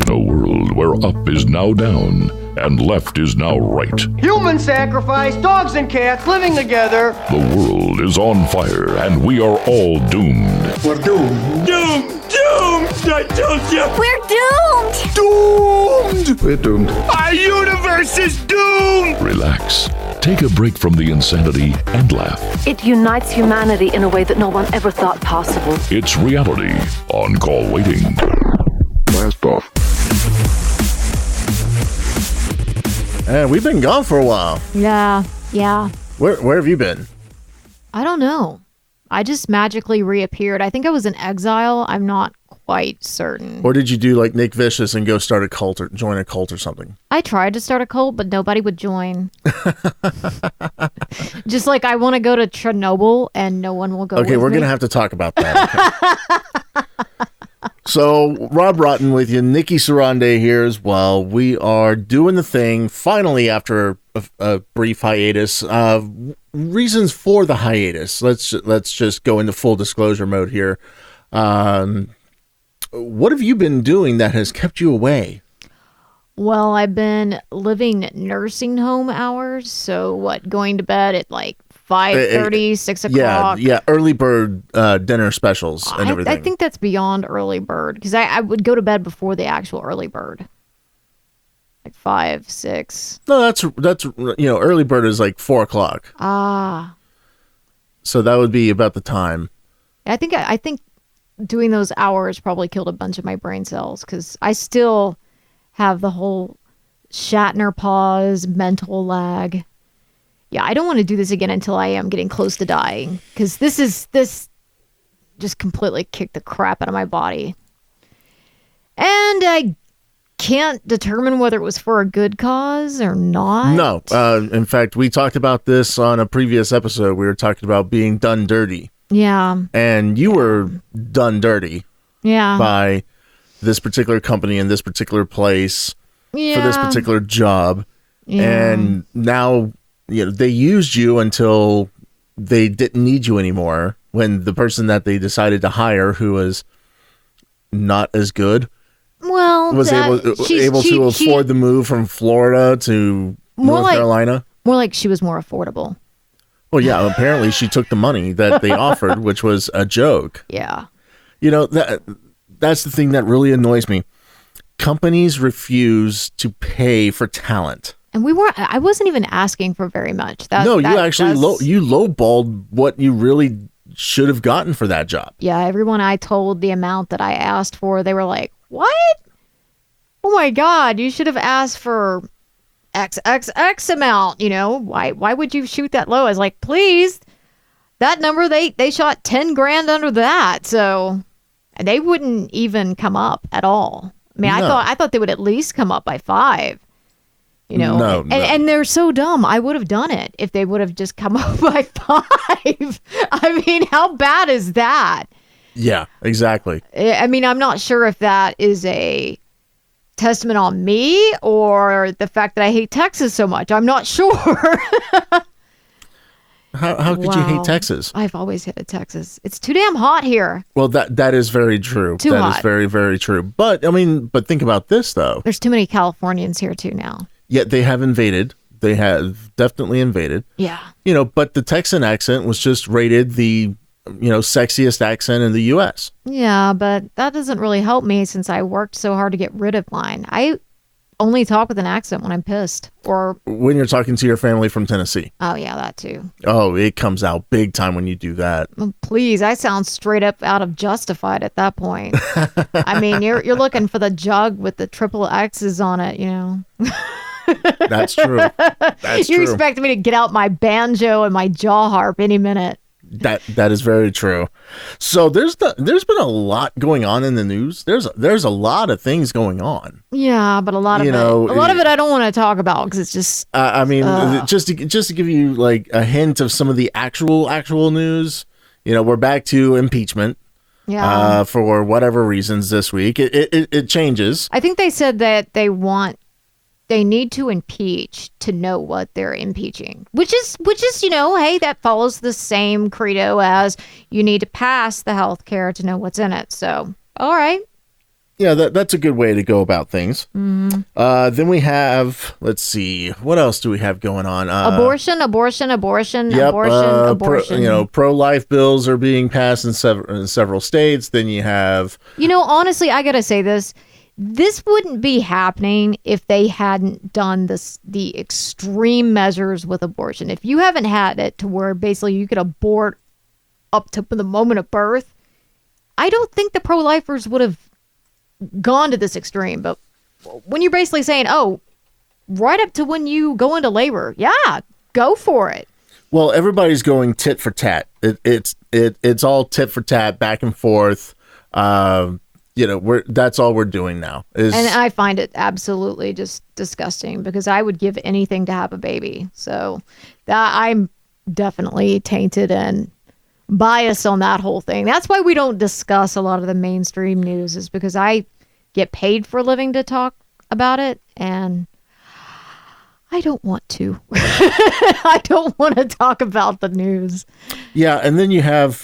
In a world where up is now down and left is now right, Human sacrifice, dogs and cats living together. the world is on fire and we are all doomed. We're doomed. Doomed! Doomed! I told you! We're doomed! Doomed! We're doomed. Our universe is doomed! Relax, take a break from the insanity and laugh. It unites humanity in a way that no one ever thought possible. It's reality on call waiting. Blast off. And we've been gone for a while. Yeah. Where have you been? I don't know. I just magically reappeared. I think I was in exile. I'm not quite certain. Or did you do like Nick Vicious and go start a cult or join a cult or something? I tried to start a cult, but nobody would join. Just like I want to go to Chernobyl and no one will go Okay, with we're me. going to have to talk about that. Okay. So, Rob Rotten with you, Nikki Tsundere here as well. We are doing the thing, finally, after a brief hiatus. Reasons for the hiatus. Let's just go into full disclosure mode here. What have you been doing that has kept you away? Well, I've been living nursing home hours. So going to bed at like 5:30, 6 o'clock. Yeah, early bird dinner specials and everything. I think that's beyond early bird because I would go to bed before the actual early bird. Like 5, 6. No, that's early bird is like 4 o'clock. Ah. So that would be about the time. I think doing those hours probably killed a bunch of my brain cells because I still have the whole Shatner pause, mental lag. Yeah, I don't want to do this again until I am getting close to dying because this just completely kicked the crap out of my body. And I can't determine whether it was for a good cause or not. No. In fact, we talked about this on a previous episode. We were talking about being done dirty. Yeah. And you were done dirty by this particular company in this particular place for this particular job. Yeah. And now, they used you until they didn't need you anymore when the person that they decided to hire, who was not as good, was able to afford the move from Florida to North Carolina. More like she was more affordable. Well, yeah, apparently she took the money that they offered, which was a joke. Yeah. That's the thing that really annoys me. Companies refuse to pay for talent. And I wasn't even asking for very much. You lowballed what you really should have gotten for that job. Yeah, everyone I told the amount that I asked for, they were like, what? Oh my God, you should have asked for XXX amount, Why would you shoot that low? I was like, please. That number, they shot 10 grand under that. So they wouldn't even come up at all. I mean, No. I thought they would at least come up by 5. No. And they're so dumb. I would have done it if they would have just come up by 5. I mean, how bad is that? Yeah, exactly. I mean, I'm not sure if that is a testament on me or the fact that I hate Texas so much. I'm not sure. How could you hate Texas? I've always hated Texas. It's too damn hot here. Well, that is very true. Too hot. That is hot. very, very true. But think about this though. There's too many Californians here too now. Yet they have invaded. They have definitely invaded. Yeah. But the Texan accent was just rated the, sexiest accent in the U.S. Yeah, but that doesn't really help me since I worked so hard to get rid of mine. I only talk with an accent when I'm pissed or when you're talking to your family from Tennessee. Oh, yeah, that too. Oh, it comes out big time when you do that. Oh, please, I sound straight up out of Justified at that point. I mean, you're looking for the jug with the triple X's on it, That's true. You expect me to get out my banjo and my jaw harp any minute. That is very true. So there's been a lot going on in the news. There's a lot of things going on. Yeah, but a lot of it I don't want to talk about because it's just. Just to give you like a hint of some of the actual news. We're back to impeachment. Yeah. For whatever reasons this week, it changes. I think they said that they need to impeach to know what they're impeaching, which is, hey, that follows the same credo as you need to pass the health care to know what's in it. So, all right. Yeah, that's a good way to go about things. Then we have, let's see, what else do we have going on? Abortion. Pro-life bills are being passed in several states. Then you have... Honestly, I gotta say this. This wouldn't be happening if they hadn't done the extreme measures with abortion. If you haven't had it to where basically you could abort up to the moment of birth, I don't think the pro-lifers would have gone to this extreme. But when you're basically saying, oh, right up to when you go into labor, yeah, go for it. Well, everybody's going tit for tat. It's all tit for tat, back and forth. That's all we're doing now. And I find it absolutely just disgusting because I would give anything to have a baby. So I'm definitely tainted and biased on that whole thing. That's why we don't discuss a lot of the mainstream news, is because I get paid for a living to talk about it, and I don't want to. I don't want to talk about the news. Yeah, and then you have,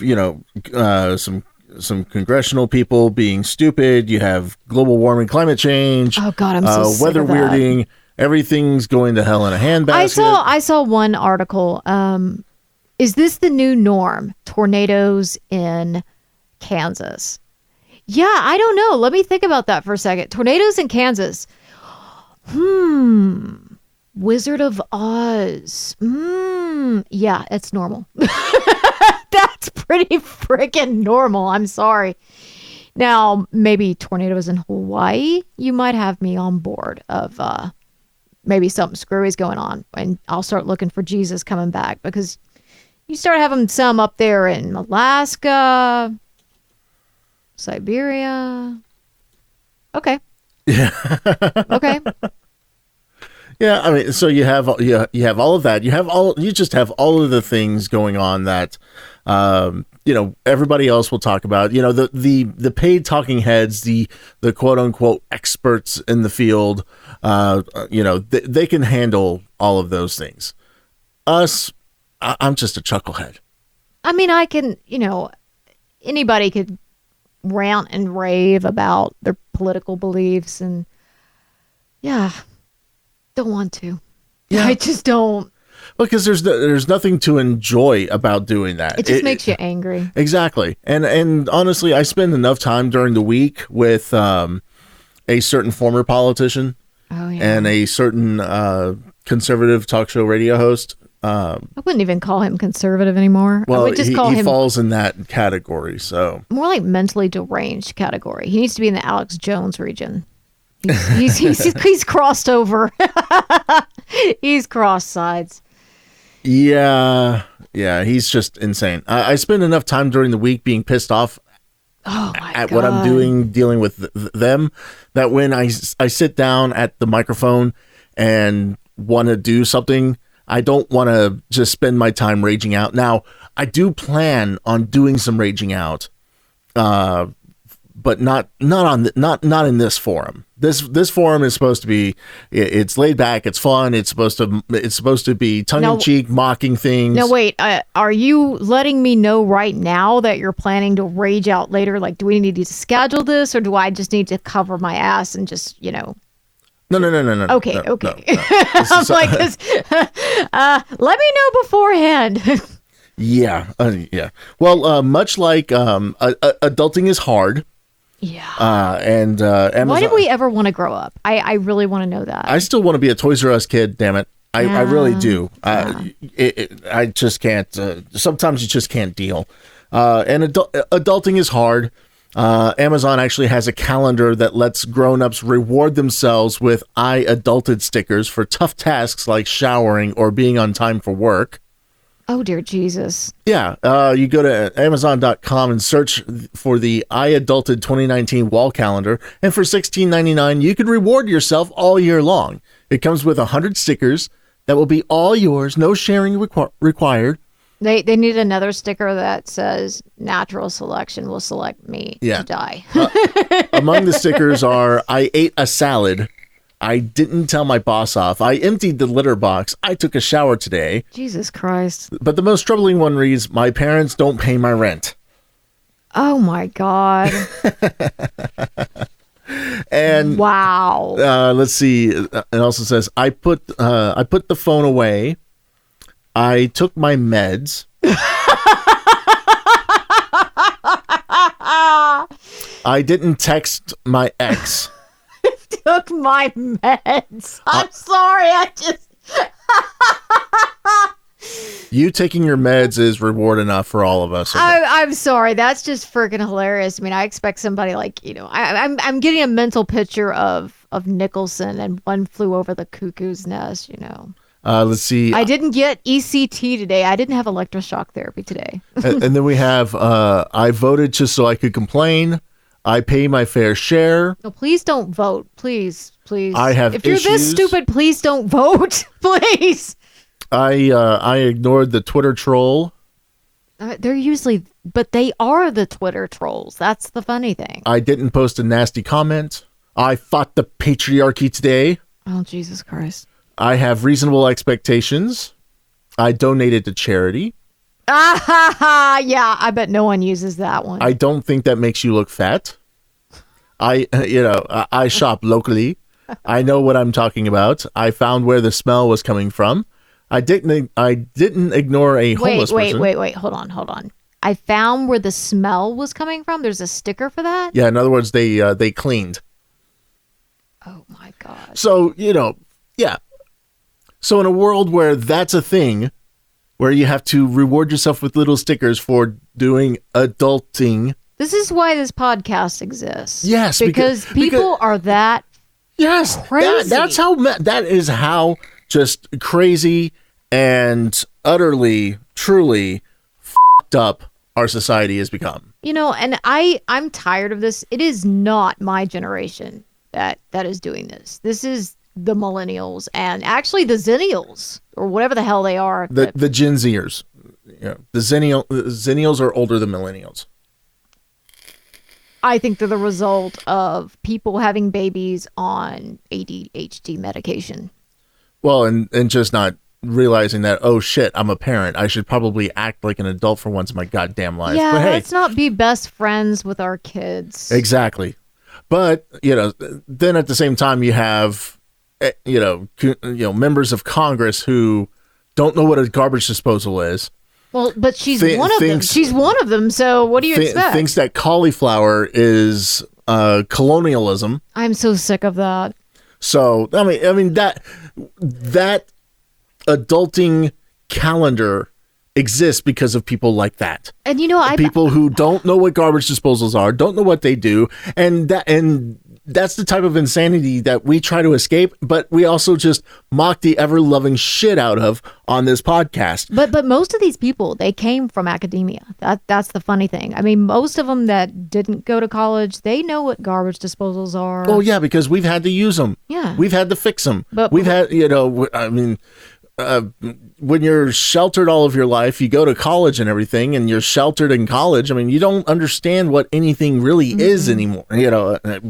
some congressional people being stupid. You have global warming, climate change. Oh God, I'm so sick weather of that. weirding. Everything's going to hell in a handbasket. I saw one article. Is this the new norm? Tornadoes in Kansas. Yeah, I don't know. Let me think about that for a second. Tornadoes in Kansas. Wizard of Oz. Yeah, it's normal. That's pretty freaking normal. I'm sorry. Now, maybe tornadoes in Hawaii, you might have me on board of maybe something screwy is going on, and I'll start looking for Jesus coming back, because you start having some up there in Alaska, Siberia. Okay. Yeah. Okay. Yeah, I mean, so you have all of that. You just have all of the things going on that everybody else will talk about. The paid talking heads, the quote unquote experts in the field, they can handle all of those things. Us, I'm just a chucklehead. I mean, I can, anybody could rant and rave about their political beliefs, and yeah, don't want to. Yeah, I just don't. Because there's nothing to enjoy about doing that. It just makes you angry. Exactly. And honestly, I spend enough time during the week with a certain former politician and a certain conservative talk show radio host. I wouldn't even call him conservative anymore. Well, I would just call him, falls in that category. So more like mentally deranged category. He needs to be in the Alex Jones region. He's crossed over. He's crossed sides. Yeah, he's just insane. I spend enough time during the week being pissed off at what I'm doing, dealing with them, that when I sit down at the microphone and want to do something, I don't want to just spend my time raging out. Now, I do plan on doing some raging out, but not in this forum. This forum is supposed to be, it's laid back, it's fun, it's supposed to be tongue in cheek, mocking things. No, wait, are you letting me know right now that you're planning to rage out later? Like, do we need to schedule this, or do I just need to cover my ass and just, No. Okay. No. I'm like, let me know beforehand. Yeah. Well, much like adulting is hard. Yeah. And Amazon, why did we ever want to grow up? I really want to know that. I still want to be a Toys R Us kid, damn it. I really do. I just can't. Sometimes you just can't deal. And adulting is hard. Amazon actually has a calendar that lets grown-ups reward themselves with I adulted stickers for tough tasks like showering or being on time for work. Oh, dear Jesus. Yeah, you go to Amazon.com and search for the I Adulted 2019 wall calendar, and for $16.99, you can reward yourself all year long. It comes with 100 stickers that will be all yours, no sharing required. They need another sticker that says natural selection will select me to die. Among the stickers are I ate a salad. I didn't tell my boss off. I emptied the litter box. I took a shower today. Jesus Christ. But the most troubling one reads, my parents don't pay my rent. Oh my God. And wow. let's see. It also says, I put the phone away. I took my meds. I didn't text my ex. Took my meds. I'm sorry. I just. You taking your meds is reward enough for all of us. I'm sorry. That's just freaking hilarious. I mean, I expect somebody like, I'm getting a mental picture of Nicholson and One Flew Over the Cuckoo's Nest, Let's see. I didn't get ECT today. I didn't have electroshock therapy today. and then we have, I voted just so I could complain. I pay my fair share. No, please don't vote. Please. I have If you're issues. this stupid, please don't vote. Please. I ignored the Twitter troll. They're usually, but they are the Twitter trolls. That's the funny thing. I didn't post a nasty comment. I fought the patriarchy today. Oh, Jesus Christ. I have reasonable expectations. I donated to charity. Yeah, I bet no one uses that one. I don't think that makes you look fat. I shop locally. I know what I'm talking about. I found where the smell was coming from. I didn't ignore a homeless person. Wait. Hold on. I found where the smell was coming from. There's a sticker for that? Yeah, in other words, they cleaned. Oh my God. So, yeah. So in a world where that's a thing, where you have to reward yourself with little stickers for doing adulting. This is why this podcast exists. Yes. Because people are that crazy. That is how just crazy and utterly, truly fucked up our society has become. And I'm tired of this. It is not my generation that is doing this. This is the millennials and actually the zennials or whatever the hell they are. The Gen Zers. Yeah, the zennials are older than millennials. I think they're the result of people having babies on ADHD medication. Well, and just not realizing that, oh shit, I'm a parent. I should probably act like an adult for once in my goddamn life. Yeah, but hey, let's not be best friends with our kids. Exactly. But, then at the same time you have, members of Congress who don't know what a garbage disposal is. Well, but she's one of them. She's one of them. So what do you expect? Thinks that cauliflower is colonialism. I'm so sick of that. So, I mean that adulting calendar exists because of people like that. And people who don't know what garbage disposals are, don't know what they do, and that's the type of insanity that we try to escape, but we also just mock the ever-loving shit out of on this podcast. But most of these people, they came from academia. That's the funny thing. I mean, most of them that didn't go to college, they know what garbage disposals are. Oh yeah, because we've had to use them. Yeah. We've had to fix them. But we've had, when you're sheltered all of your life, you go to college and everything, and you're sheltered in college. I mean, you don't understand what anything really is anymore.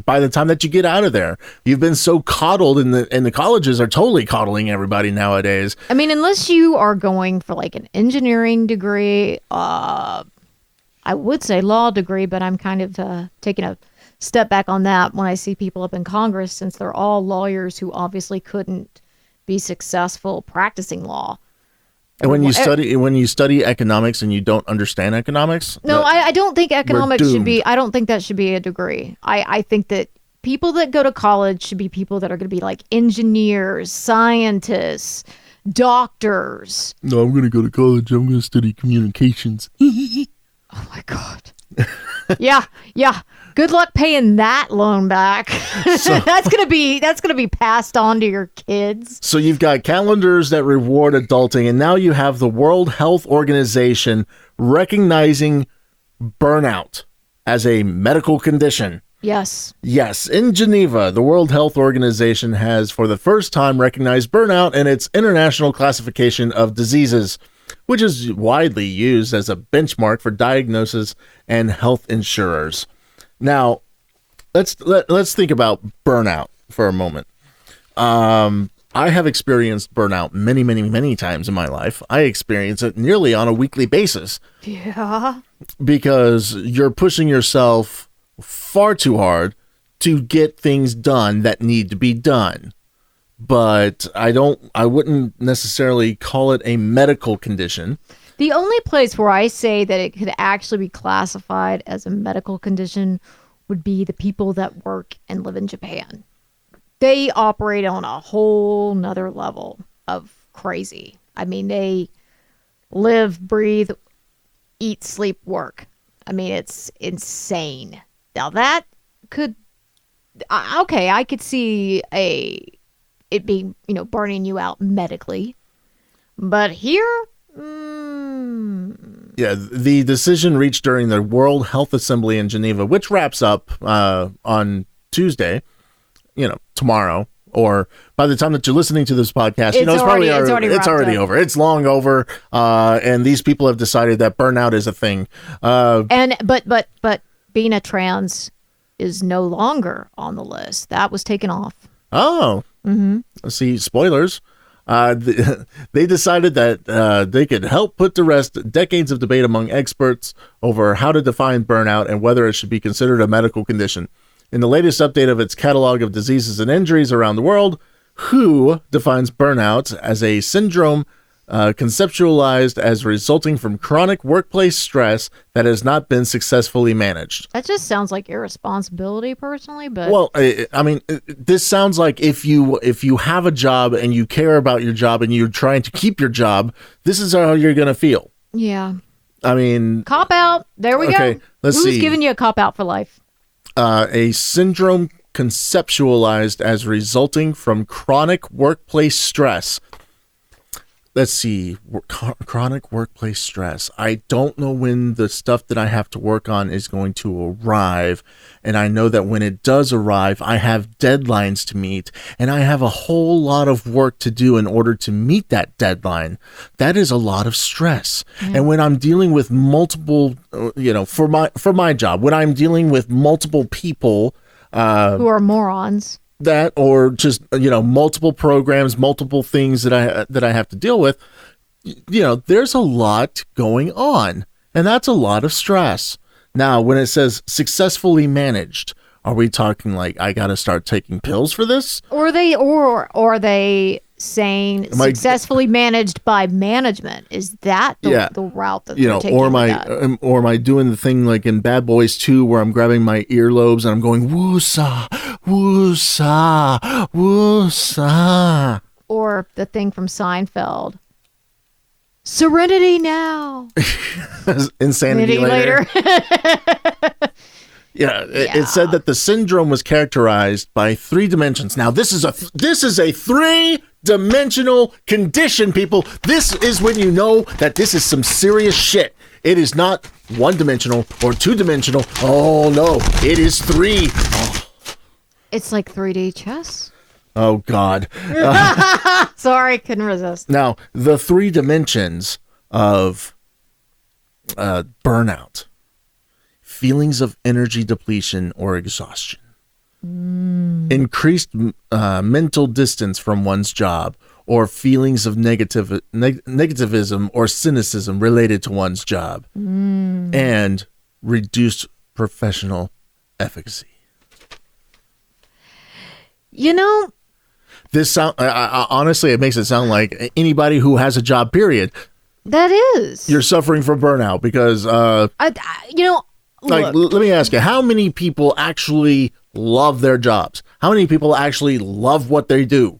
By the time that you get out of there, you've been so coddled, and the colleges are totally coddling everybody nowadays. I mean, unless you are going for like an engineering degree, I would say law degree, but I'm kind of taking a step back on that when I see people up in Congress, since they're all lawyers who obviously couldn't be successful practicing law. And when you study economics and you don't understand economics, I don't think economics should be. doomed. I don't think that should be a degree. I think that people that go to college should be people that are going to be like engineers, scientists, doctors. No, I'm going to go to college. I'm going to study communications. Oh my God. Yeah. Good luck paying that loan back. That's gonna be passed on to your kids. So you've got calendars that reward adulting, and now you have the World Health Organization recognizing burnout as a medical condition. Yes. Yes, in Geneva, the World Health Organization has for the first time recognized burnout in its international classification of diseases, which is widely used as a benchmark for diagnosis and health insurers. Now, let's think about burnout for a moment. I have experienced burnout many, many, many times in my life. I experience it nearly on a weekly basis. Yeah. Because you're pushing yourself far too hard to get things done that need to be done. But I wouldn't necessarily call it a medical condition. The only place where I say that it could actually be classified as a medical condition would be the people that work and live in Japan. They operate on a whole nother level of crazy. I mean, they live, breathe, eat, sleep, work. I mean, it's insane. Now that could, okay, I could see it being, burning you out medically. But here, yeah, the decision reached during the World Health Assembly in Geneva, which wraps up on Tuesday, tomorrow, or by the time that you're listening to this podcast, it's already over. It's long over, and these people have decided that burnout is a thing. But being a trans is no longer on the list. That was taken off. Oh, See, spoilers. They decided that they could help put to rest decades of debate among experts over how to define burnout and whether it should be considered a medical condition. In the latest update of its catalog of diseases and injuries around the world, WHO defines burnout as a syndrome conceptualized as resulting from chronic workplace stress that has not been successfully managed. That just sounds like irresponsibility, personally. But well, I mean, this sounds like if you have a job and you care about your job and you're trying to keep your job, this is how you're going to feel. Yeah. I mean, cop out. There we go. Let's see. Who's giving you a cop out for life? A syndrome conceptualized as resulting from chronic workplace stress. Let's see, chronic workplace stress. I don't know when the stuff that I have to work on is going to arrive. And I know that when it does arrive, I have deadlines to meet. And I have a whole lot of work to do in order to meet that deadline. That is a lot of stress. Mm. And when I'm dealing with multiple, for my job, when I'm dealing with multiple people who are morons. That, or just multiple programs, multiple things that I have to deal with, there's a lot going on, and that's a lot of stress. Now, when it says successfully managed, are we talking like I got to start taking pills for this? Or are they saying successfully managed by management? Is that the route that they're taking? Or am I doing the thing like in Bad Boys 2 where I'm grabbing my earlobes and I'm going woosah, woosah, woosah? Or the thing from Seinfeld. Serenity now. Insanity later. It said that the syndrome was characterized by 3 dimensions. Now, this is a 3-dimensional condition, people. This is when you know that this is some serious shit. It is not 1-dimensional or 2-dimensional. Oh, no. It is 3. Oh. It's like 3D chess. Oh, God. Sorry, couldn't resist. Now, the 3 dimensions of burnout. Feelings of energy depletion or exhaustion. Increased mental distance from one's job, or feelings of negativism or cynicism related to one's job. And reduced professional efficacy. This honestly, it makes it sound like anybody who has a job, period. That is. You're suffering from burnout because, let me ask you, how many people actually love their jobs? How many people actually love what they do?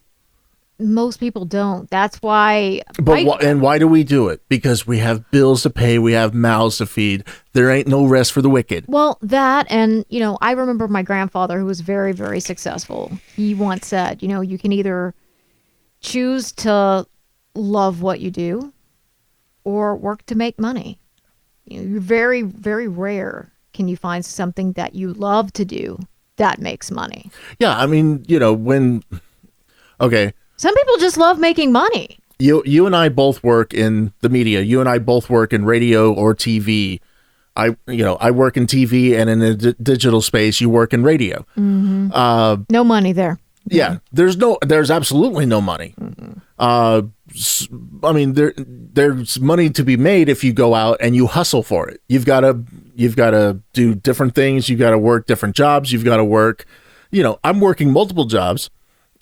Most people don't. That's why. And why do we do it? Because we have bills to pay. We have mouths to feed. There ain't no rest for the wicked. Well, that, and, I remember my grandfather, who was very, very successful. He once said, you can either choose to love what you do or work to make money. You're very, very rare can you find something that you love to do that makes money. Yeah, I mean, okay. Some people just love making money. You and I both work in the media. You and I both work in radio or TV. I work in TV, and in the digital space, you work in radio. Mm-hmm. No money there. Yeah, there's absolutely no money. Mm-hmm. I mean, there's money to be made if you go out and you hustle for it. You've got to do different things. You've got to work different jobs. You've got to work I'm working multiple jobs.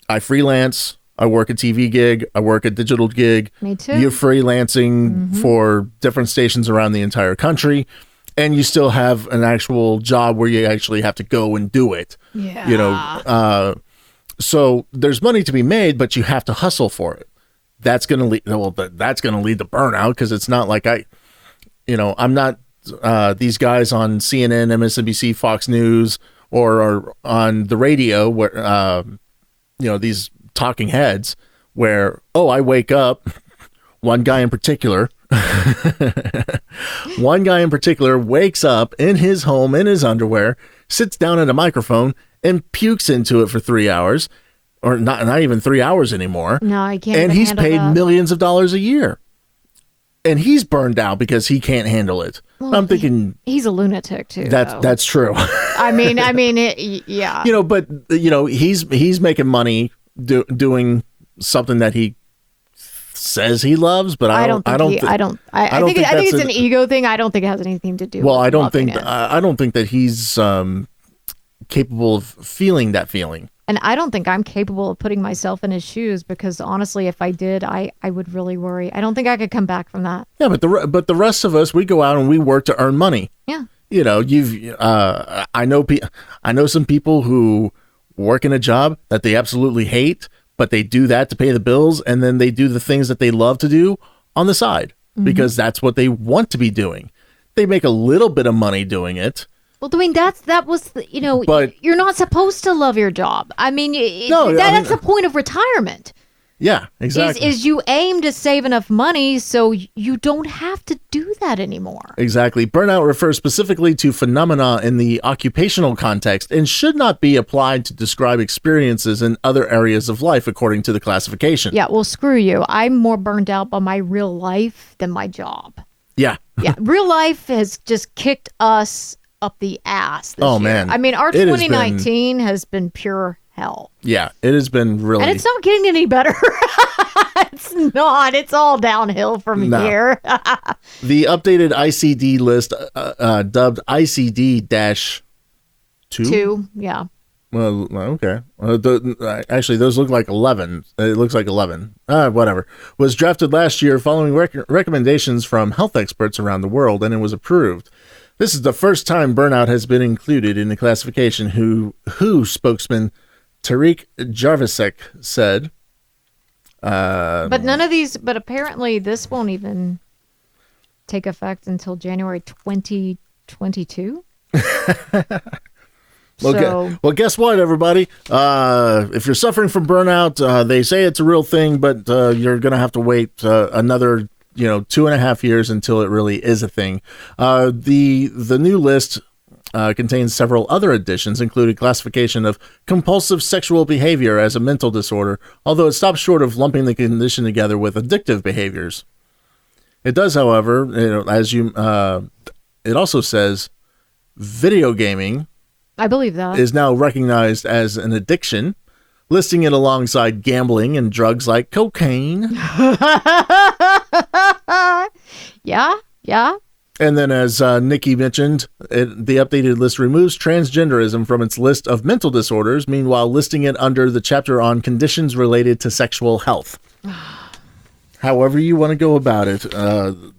I freelance. I work a TV gig. I work a digital gig. Me too. You're freelancing for different stations around the entire country. And you still have an actual job where you actually have to go and do it. Yeah. So there's money to be made, but you have to hustle for it. That's going to lead. Well, that's going to lead to burnout because it's not like I'm not these guys on CNN, MSNBC, Fox News, or on the radio where these talking heads where I wake up. One guy in particular wakes up in his home in his underwear, sits down at a microphone and pukes into it for 3 hours, or not even 3 hours anymore. No, I can't. And he's paid that. millions of dollars a year. And he's burned out because he can't handle it. Well, I'm thinking he's a lunatic too. That's true. I mean, yeah. But he's making money doing something that he says he loves, but I think it's an ego thing. I don't think it has anything to do. Well, with I don't think that he's capable of feeling that feeling. And I don't think I'm capable of putting myself in his shoes because honestly, if I did, I would really worry. I don't think I could come back from that. Yeah, but the rest of us, we go out and we work to earn money. Yeah. I know some people who work in a job that they absolutely hate, but they do that to pay the bills, and then they do the things that they love to do on the side because that's what they want to be doing. They make a little bit of money doing it. Well, I mean, but you're not supposed to love your job. I mean, that's the point of retirement. Yeah, exactly. Is you aim to save enough money so you don't have to do that anymore. Exactly. Burnout refers specifically to phenomena in the occupational context and should not be applied to describe experiences in other areas of life, according to the classification. Yeah, well, screw you. I'm more burned out by my real life than my job. Yeah. Yeah, real life has just kicked us up the ass this year. Man. I mean, our 2019 has been pure hell. Yeah, it has been really... And it's not getting any better. It's not. It's all downhill from here. The updated ICD list, dubbed ICD-2? 2, yeah. Well, okay. Actually, those look like 11. It looks like 11. Whatever. Was drafted last year following recommendations from health experts around the world, and it was approved. This is the first time burnout has been included in the classification, WHO spokesman Tariq Jarvisek said. But none of these, but apparently this won't even take effect until January 2022. Well, guess what, everybody? If you're suffering from burnout, they say it's a real thing, but you're going to have to wait another 2.5 years until it really is a thing. The new list contains several other additions, including classification of compulsive sexual behavior as a mental disorder, although it stops short of lumping the condition together with addictive behaviors. It does, however, it also says video gaming, I believe that, is now recognized as an addiction, listing it alongside gambling and drugs like cocaine. Yeah. And then, as Nikki mentioned, the updated list removes transgenderism from its list of mental disorders, meanwhile listing it under the chapter on conditions related to sexual health. However you want to go about it,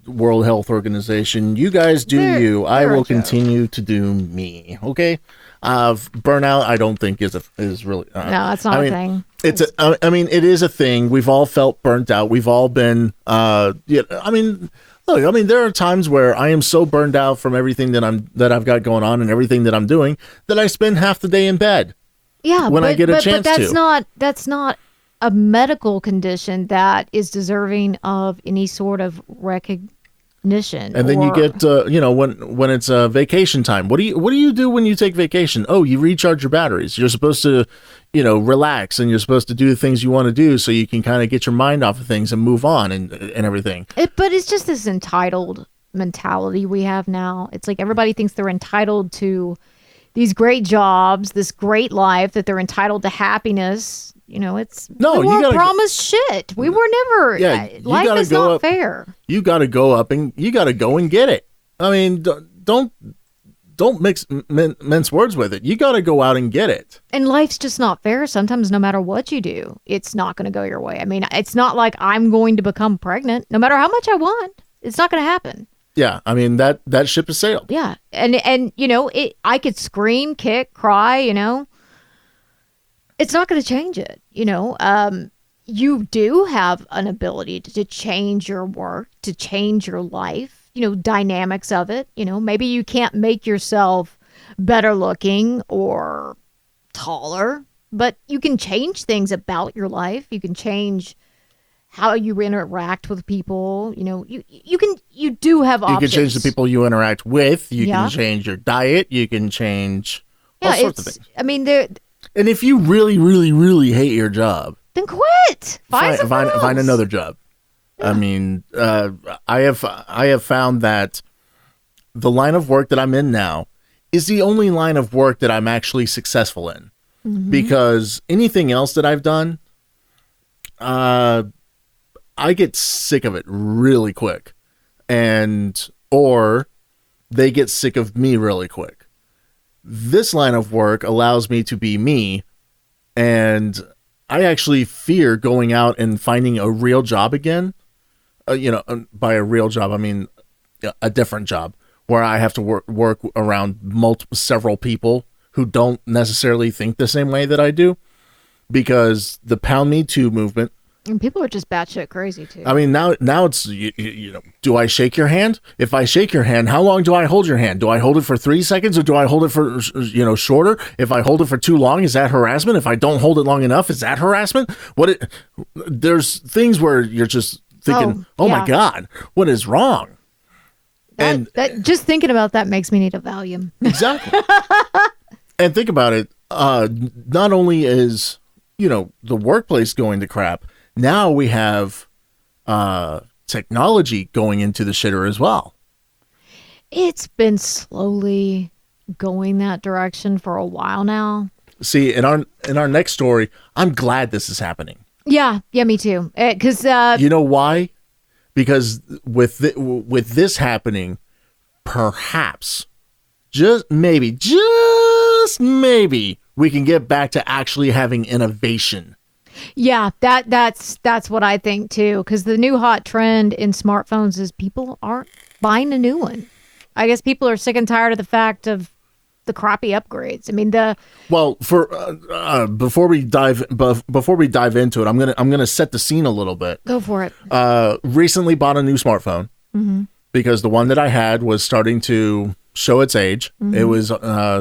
World Health Organization, you guys do you. I will continue to do me. Okay. Burnout, I don't think is really. No, it's not a thing. It is a thing. We've all felt burnt out. We've all been. Look, there are times where I am so burned out from everything that I've got going on and everything that I'm doing that I spend half the day in bed. Yeah, when I get a chance to. That's not a medical condition that is deserving of any sort of recognition. And then you get, when it's vacation time. What do you do when you take vacation? Oh, you recharge your batteries. You're supposed to, relax, and you're supposed to do the things you want to do so you can kind of get your mind off of things and move on and everything. But it's just this entitled mentality we have now. It's like everybody thinks they're entitled to these great jobs, this great life, that they're entitled to happiness. We weren't promised shit. We were never. Yeah, life is not fair. You got to go up and you got to go and get it. I mean, don't don't mince words with it. You got to go out and get it. And life's just not fair. Sometimes no matter what you do, it's not going to go your way. I mean, it's not like I'm going to become pregnant. No matter how much I want, it's not going to happen. Yeah, I mean, that ship has sailed. Yeah. And you know, I could scream, kick, cry, you know. It's not going to change it, you know. You do have an ability to change your work, to change your life, you know, dynamics of it. You know, maybe you can't make yourself better looking or taller, but you can change things about your life. You can change how you interact with people. You know, you do have options. You can change the people you interact with. You can change your diet. You can change all sorts of things. I mean, and if you really, really, really hate your job, then quit. Find another job. Yeah. I mean, I have found that the line of work that I'm in now is the only line of work that I'm actually successful in. Mm-hmm. Because anything else that I've done, I get sick of it really quick, or they get sick of me really quick. This line of work allows me to be me, and I actually fear going out and finding a real job again. By a real job, I mean a different job where I have to work around several people who don't necessarily think the same way that I do, because the Pound Me Too movement. And people are just batshit crazy too. I mean, now it's, do I shake your hand? If I shake your hand, how long do I hold your hand? Do I hold it for 3 seconds, or do I hold it for, shorter? If I hold it for too long, is that harassment? If I don't hold it long enough, is that harassment? There's things where you're just thinking, my God, what is wrong? That just thinking about that makes me need a Valium. Exactly. And think about it. Not only is, the workplace going to crap, now we have technology going into the shitter as well. It's been slowly going that direction for a while now. See, in our next story, I'm glad this is happening. Yeah, me too. Because you know why? Because with this happening, perhaps, just maybe, we can get back to actually having innovation. Yeah, that's what I think too. Because the new hot trend in smartphones is people aren't buying a new one. I guess people are sick and tired of the fact of the crappy upgrades. I mean, before we dive into it, I'm gonna set the scene a little bit. Go for it. Recently bought a new smartphone because the one that I had was starting to show its age. Mm-hmm. It was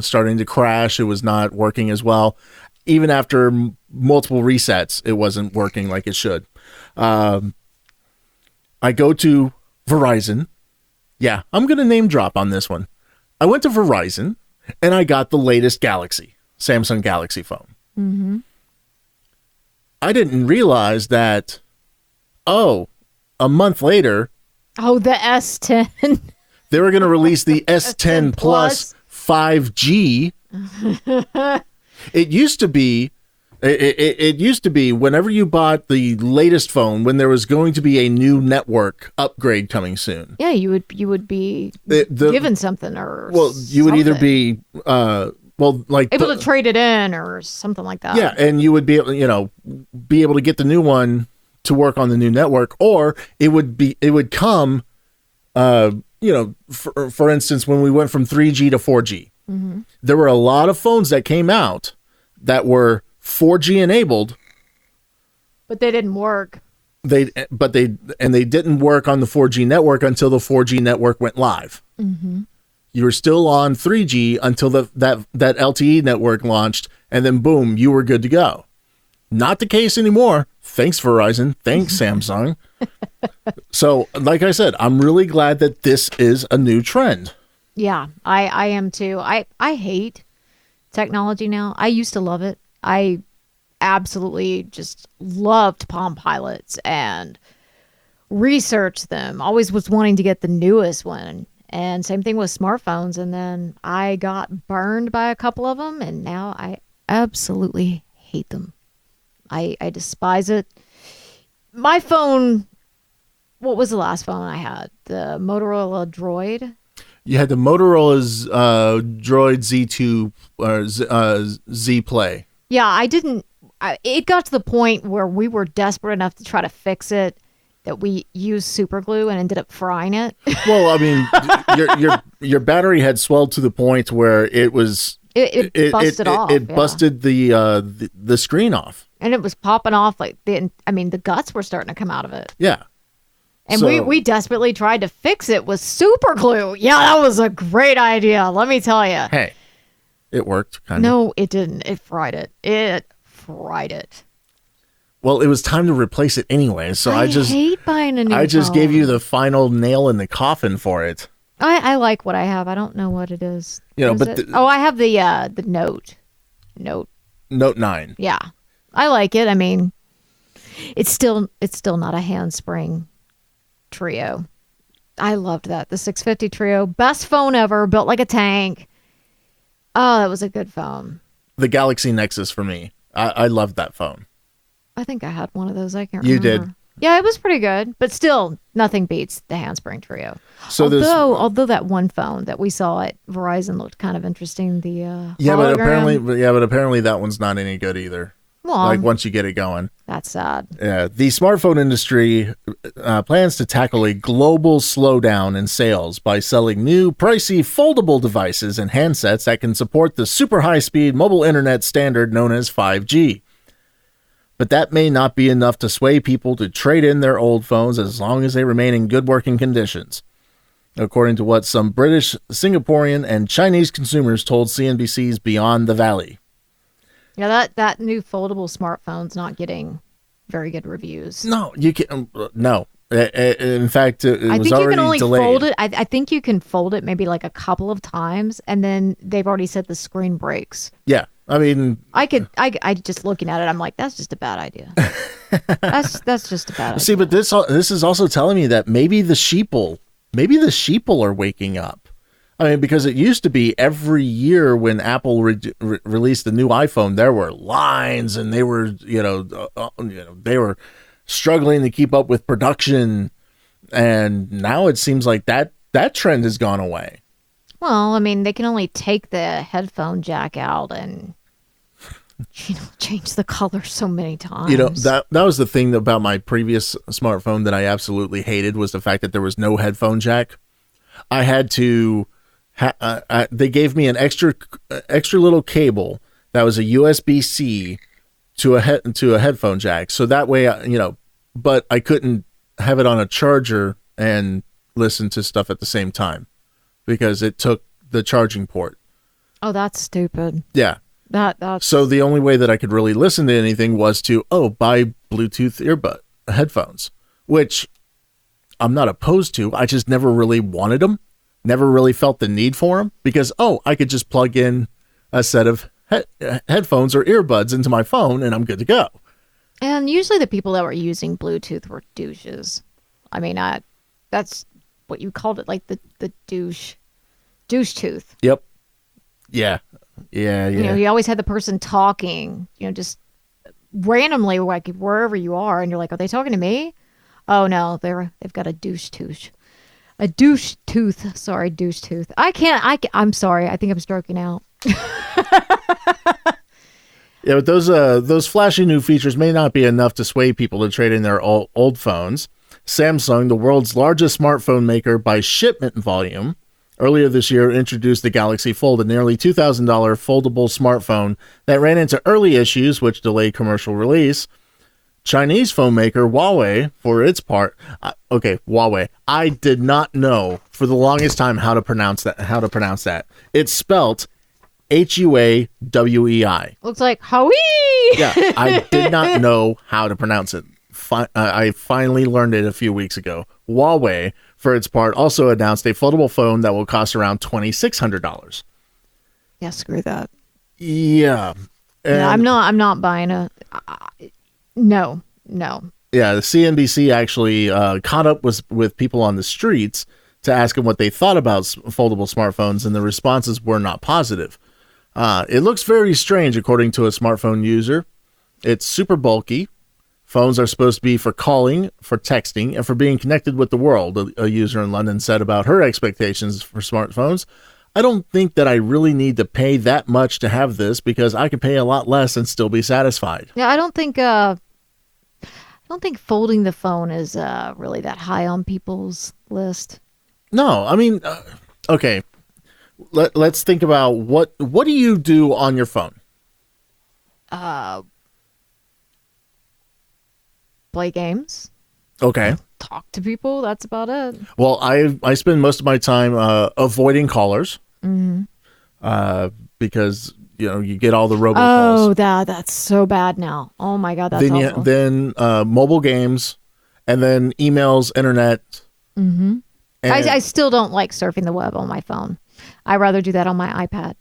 starting to crash. It was not working as well. Even after multiple resets, it wasn't working like it should. I go to Verizon. Yeah, I'm going to name drop on this one. I went to Verizon and I got the latest Samsung Galaxy phone. Mm-hmm. I didn't realize that, a month later. Oh, the S10. They were going to release the S10 Plus 5G. It used to be whenever you bought the latest phone, when there was going to be a new network upgrade coming soon. Yeah, you would be given something or you would either be able to trade it in or something like that. Yeah, and you would be able to get the new one to work on the new network, or it would come for instance, when we went from 3G to 4G. Mm-hmm. There were a lot of phones that came out that were 4G enabled, but they didn't work. They didn't work on the 4G network until the 4G network went live. Mm-hmm. You were still on 3G until that LTE network launched, and then boom, you were good to go. Not the case anymore. Thanks, Verizon. Thanks, Samsung. So, like I said, I'm really glad that this is a new trend. Yeah, I am too. I hate technology now. I used to love it. I absolutely just loved Palm Pilots and researched them. Always was wanting to get the newest one. And same thing with smartphones. And then I got burned by a couple of them, and now I absolutely hate them. I despise it. My phone, what was the last phone I had? The Motorola Droid? You had the Motorola's Droid Z2 or Z Play. Yeah, I didn't. It got to the point where we were desperate enough to try to fix it that we used super glue and ended up frying it. Well, I mean, your battery had swelled to the point where it was it busted off. It busted the screen off, and it was popping off like the guts were starting to come out of it. Yeah. And we desperately tried to fix it with super glue. Yeah, that was a great idea. Let me tell you. Hey, it worked. Kind of. No, it didn't. It fried it. It fried it. Well, it was time to replace it anyway, so I just hate buying a new I just phone. gave you the final nail in the coffin for it. I like what I have. I don't know what it is. But I have the Note. Note 9. Yeah, I like it. I mean, it's still not a handspring Trio. I loved that. The 650 Trio, best phone ever, built like a tank. Oh, that was a good phone. The Galaxy Nexus for me. I loved that phone. I think I had one of those. I can't You remember. did. Yeah, it was pretty good, but still, nothing beats the handspring Trio. So although that one phone that we saw at Verizon looked kind of interesting, the yeah, hologram. but apparently that one's not any good either. Well, Like once you get it going. that's sad. Yeah, the smartphone industry plans to tackle a global slowdown in sales by selling new, pricey, foldable devices and handsets that can support the super high-speed mobile internet standard known as 5G. But that may not be enough to sway people to trade in their old phones as long as they remain in good working conditions, according to what some British, Singaporean, and Chinese consumers told CNBC's Beyond the Valley. Yeah, that new foldable smartphone's not getting very good reviews. No, you can no. In fact, it was I think already you can only delayed. fold it. I think you can fold it maybe like a couple of times, and then they've already said the screen breaks. Yeah, I mean, I just looking at it, I'm like, that's just a bad idea. that's just a bad idea. see, but this is also telling me that maybe the sheeple are waking up. I mean, because it used to be every year when Apple released the new iPhone, there were lines, and they were they were struggling to keep up with production, and now it seems like that trend has gone away. Well, I mean, they can only take the headphone jack out and change the color so many times. That was the thing about my previous smartphone that I absolutely hated, was the fact that there was no headphone jack. I had to. They gave me an extra little cable that was a USB-C to a headphone jack, so that way, but I couldn't have it on a charger and listen to stuff at the same time because it took the charging port. Oh, that's stupid. Yeah. That's So the only way that I could really listen to anything was to buy Bluetooth headphones, which I'm not opposed to. I just never really wanted them. Never really felt the need for them because, I could just plug in a set of headphones or earbuds into my phone and I'm good to go. And usually the people that were using Bluetooth were douches. I mean, that's what you called it, like the douche tooth. Yep. Yeah. Yeah. You always had the person talking, just randomly, like wherever you are, and you're like, are they talking to me? Oh no, they've got a douche tooth. A douche tooth. Sorry, douche tooth. I'm sorry. I think I'm stroking out. Yeah, but those flashy new features may not be enough to sway people to trade in their old phones. Samsung, the world's largest smartphone maker by shipment volume, earlier this year introduced the Galaxy Fold, a nearly $2,000 foldable smartphone that ran into early issues which delayed commercial release. Chinese phone maker Huawei, for its part, Huawei. I did not know for the longest time how to pronounce that. It's spelt Huawei. Looks like Howie. Yeah, I did not know how to pronounce it. I finally learned it a few weeks ago. Huawei, for its part, also announced a foldable phone that will cost around $2,600. Yeah, screw that. Yeah, Yeah, I'm not buying a. No. Yeah, the CNBC actually caught up with people on the streets to ask them what they thought about foldable smartphones, and the responses were not positive. It looks very strange, according to a smartphone user. It's super bulky, Phones are supposed to be for calling, for texting, and for being connected with the world, a user in London said about her expectations for smartphones. I don't think that I really need to pay that much to have this because I can pay a lot less and still be satisfied. Yeah, I don't think folding the phone is really that high on people's list. No, I mean, okay. Let's think about what do you do on your phone? Play games. Okay. Talk to people. That's about it. Well, I spend most of my time avoiding callers. Because you get all the robocalls. Oh, that's so bad now. Oh my God, that's awful. Then mobile games, and then emails, internet. Mm-hmm. I still don't like surfing the web on my phone. I'd rather do that on my iPad.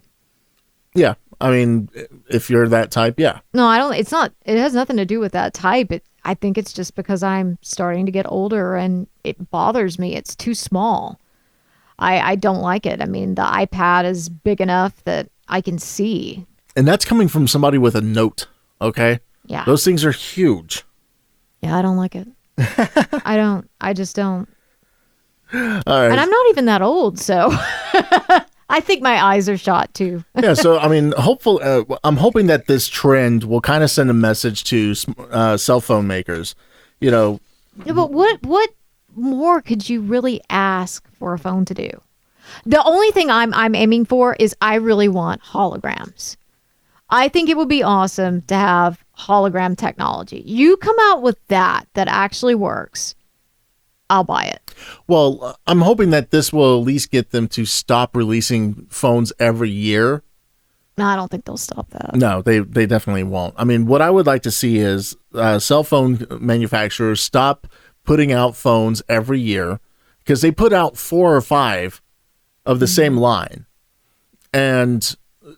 Yeah, I mean, if you're that type, yeah. No, I don't. It's not. It has nothing to do with that type. I think it's just because I'm starting to get older and it bothers me. It's too small. I don't like it. I mean, the iPad is big enough that I can see. And that's coming from somebody with a Note, okay? Yeah. Those things are huge. Yeah, I don't like it. I just don't. All right. And I'm not even that old, so I think my eyes are shot too. Yeah, so I mean, I'm hoping that this trend will kind of send a message to cell phone makers. Yeah, but what more could you really ask for a phone to do? The only thing I'm aiming for is I really want holograms. I think it would be awesome to have hologram technology. You come out with that actually works, I'll buy it. Well, I'm hoping that this will at least get them to stop releasing phones every year. No, I don't think they'll stop that. No, they definitely won't. I mean, what I would like to see is cell phone manufacturers stop putting out phones every year because they put out 4 or 5 of the same line. And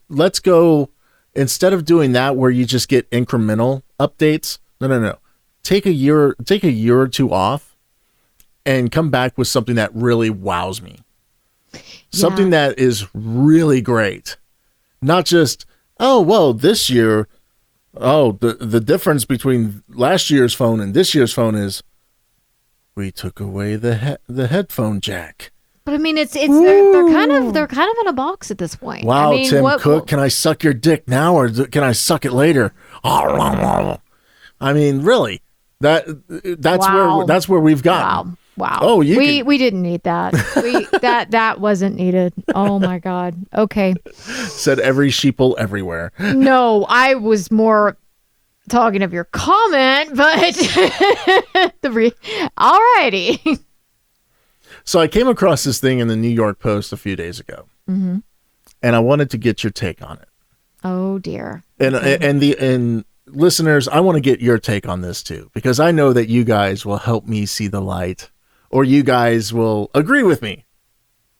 let's go, instead of doing that where you just get incremental updates, no. Take a year or two off and come back with something that really wows me. Yeah. Something that is really great. Not just, oh, well, this year, the difference between last year's phone and this year's phone is we took away the headphone jack. But I mean, they're kind of in a box at this point. Wow, I mean, Tim Cook, can I suck your dick now or can I suck it later? I mean, really, that's where we've gotten. Wow. Oh, we didn't need that. That wasn't needed. Oh my God. Okay. Said every sheeple everywhere. No, I was more talking of your comment, but alrighty. So I came across this thing in the New York Post a few days ago, and I wanted to get your take on it. Oh dear. And listeners, I want to get your take on this too, because I know that you guys will help me see the light, or you guys will agree with me.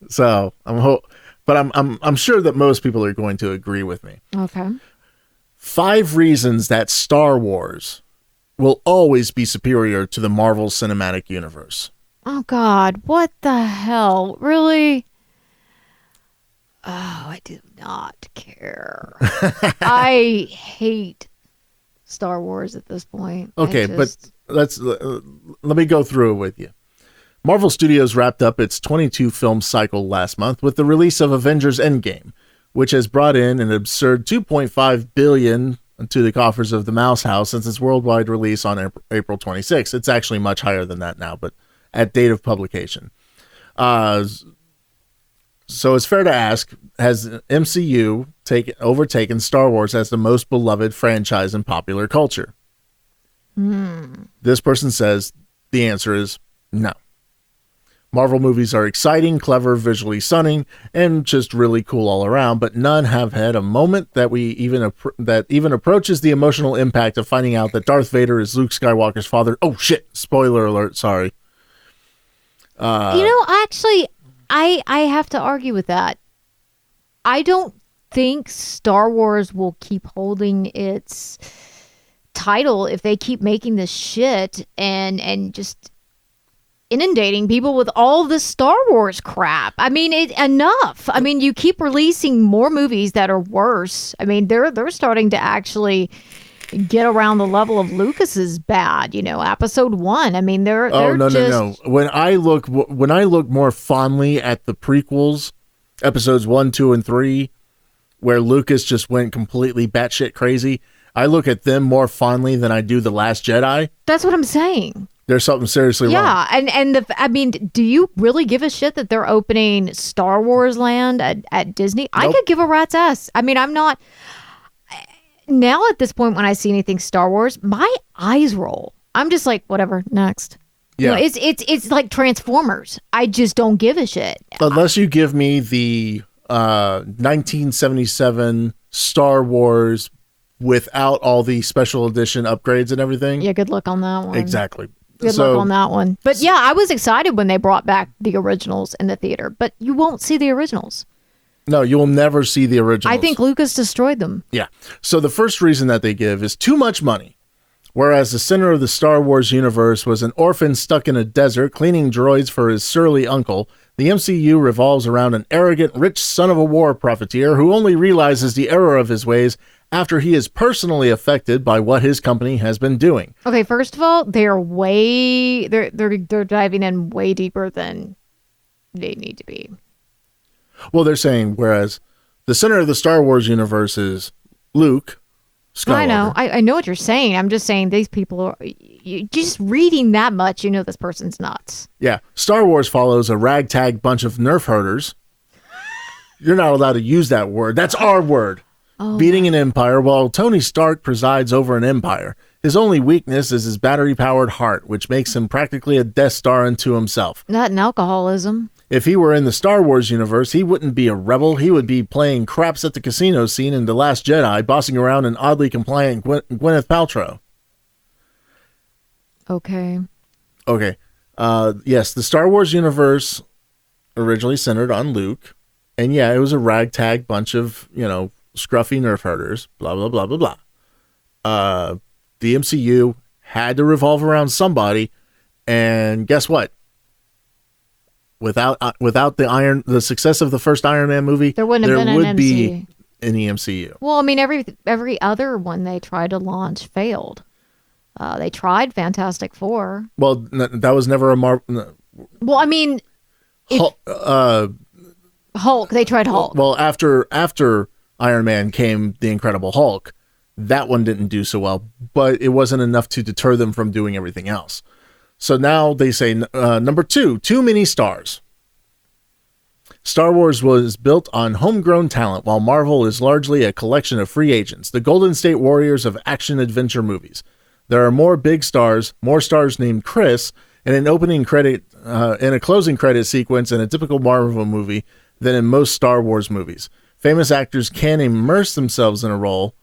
So I'm sure that most people are going to agree with me. Okay. 5 reasons that Star Wars will always be superior to the Marvel Cinematic Universe. Oh God, what the hell? Really? Oh, I do not care. I hate Star Wars at this point. Okay, but let me go through it with you. Marvel Studios wrapped up its 22 film cycle last month with the release of Avengers Endgame, which has brought in an absurd $2.5 billion to the coffers of the Mouse House since its worldwide release on April 26. It's actually much higher than that now, but at date of publication. So it's fair to ask, has MCU overtaken Star Wars as the most beloved franchise in popular culture? This person says the answer is no. Marvel movies are exciting, clever, visually stunning, and just really cool all around, but none have had a moment that even approaches the emotional impact of finding out that Darth Vader is Luke Skywalker's father. Oh shit! Spoiler alert. Sorry. Actually, I have to argue with that. I don't think Star Wars will keep holding its title if they keep making this shit and just inundating people with all this Star Wars crap. I mean, enough. I mean, you keep releasing more movies that are worse. I mean, they're starting to actually get around the level of Lucas's bad. Episode 1. I mean, they're no. When I look more fondly at the prequels, episodes 1, 2, and 3, where Lucas just went completely batshit crazy, I look at them more fondly than I do The Last Jedi. That's what I'm saying. There's something seriously wrong. Yeah, and do you really give a shit that they're opening Star Wars Land at Disney? Nope. I could give a rat's ass. I mean, I'm not. Now at this point, when I see anything Star Wars, my eyes roll. I'm just like, whatever, next. Yeah, it's like Transformers. I just don't give a shit. Unless you give me the 1977 Star Wars without all the special edition upgrades and everything. Yeah, good luck on that one. Exactly. Good luck on that one. But yeah, I was excited when they brought back the originals in the theater, but you won't see the originals. No, you will never see the originals. I think Lucas destroyed them. Yeah. So the first reason that they give is too much money. Whereas the center of the Star Wars universe was an orphan stuck in a desert cleaning droids for his surly uncle, the MCU revolves around an arrogant, rich son of a war profiteer who only realizes the error of his ways after he is personally affected by what his company has been doing. Okay, first of all, they're diving in way deeper than they need to be. Well, they're saying, whereas the center of the Star Wars universe is Luke Skywalker. I know. I know what you're saying. I'm just saying these people are... just reading that much, this person's nuts. Yeah. Star Wars follows a ragtag bunch of nerf herders. You're not allowed to use that word. That's our word. Beating an empire while Tony Stark presides over an empire. His only weakness is his battery-powered heart, which makes him practically a Death Star unto himself. Not an alcoholism. If he were in the Star Wars universe, he wouldn't be a rebel. He would be playing craps at the casino scene in The Last Jedi, bossing around an oddly compliant Gwyneth Paltrow. Okay. Yes, the Star Wars universe originally centered on Luke. And yeah, it was a ragtag bunch of, scruffy nerf herders, blah, blah, blah, blah, blah. The MCU had to revolve around somebody. And guess what? Without the success of the first Iron Man movie, there would be any MCU. Well, I mean, every other one they tried to launch failed. They tried Fantastic Four. Well, that was never a Marvel. Well, I mean, Hulk. They tried Hulk. Well, after Iron Man came the Incredible Hulk. That one didn't do so well, but it wasn't enough to deter them from doing everything else. So now they say, number 2, too many stars. Star Wars was built on homegrown talent, while Marvel is largely a collection of free agents, the Golden State Warriors of action-adventure movies. There are more big stars, more stars named Chris, and an opening credit and a closing credit sequence in a typical Marvel movie than in most Star Wars movies. Famous actors can immerse themselves in a role,